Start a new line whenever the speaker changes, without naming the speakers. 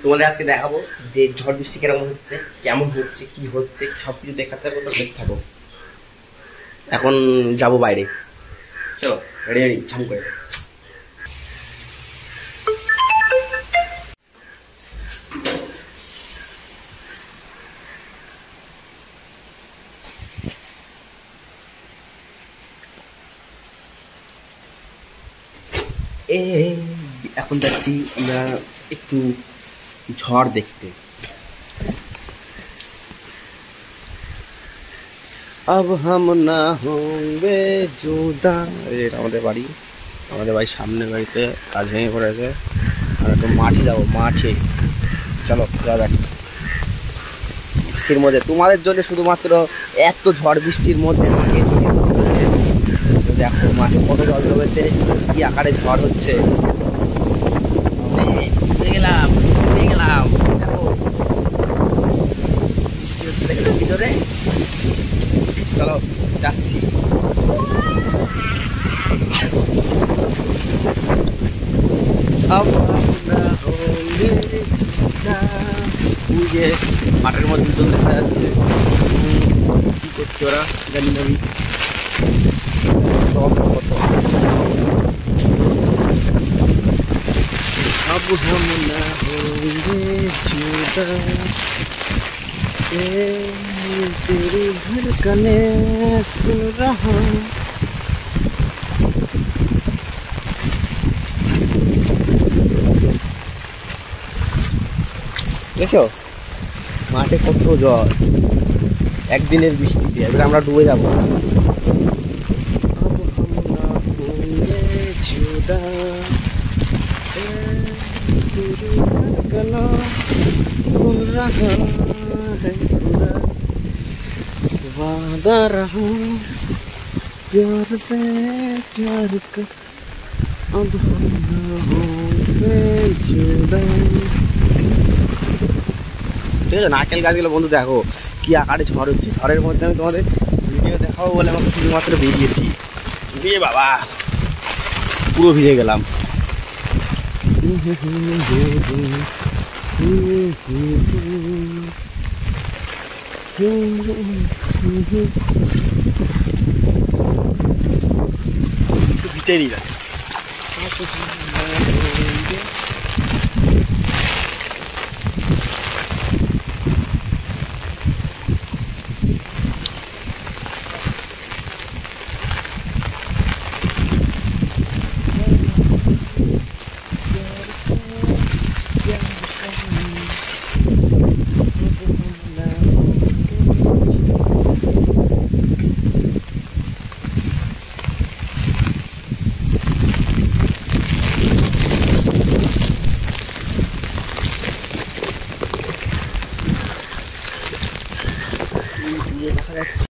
তোমাদের আজকে দেখাবো যে ঝড় বৃষ্টি কেমন হচ্ছে কি হচ্ছে সবকিছু দেখাতে থাকবো। তো দেখতে থাকো। এখন যাবো বাইরে, চলো রেডি রেডি ঝাম করে। এখন যাচ্ছি আমরা একটু ঝড় দেখতে। अब हम ना होंगे जुदा। এটা আমাদের বাড়ির সামনের বাড়িতে কাজ ভেঙে পড়েছে। আর একটু মাঠে যাবো, মাঠে চলো যাওয়া যাক। বৃষ্টির মধ্যে তোমাদের জন্য শুধুমাত্র এত ঝড় বৃষ্টির মধ্যে মাঠে হচ্ছে। দেখো মাঠে কত জল জমেছে, কি আকারে ঝড় হচ্ছে। গেলাম দেখো বৃষ্টি হচ্ছে ভিতরে। চলো যাচ্ছি। মাঠের মধ্যে জল দেখা যাচ্ছে, কি করছে ওরা জানি না। अब हम ना होंगे जुदा, तेरी धड़कने सुन रहा। দেখছো মাঠে কত জল, একদিনের বৃষ্টিতে এবার আমরা ডুবে যাবো। सुन रहा है खुदा, वादा रहा प्यार से प्यार का, अब हम ना होंगे जुदा। ঠিক আছে, নারকেল গাছগুলো বন্ধু দেখো কি আকারে ঝড় হচ্ছে। ঝড়ের মধ্যে আমি তোমাদের ভিডিও দেখাবো বলে আমাকে শুধুমাত্র বেরিয়েছি। দিয়ে বাবা পুরো ভিজে গেলাম। ভিজেই না।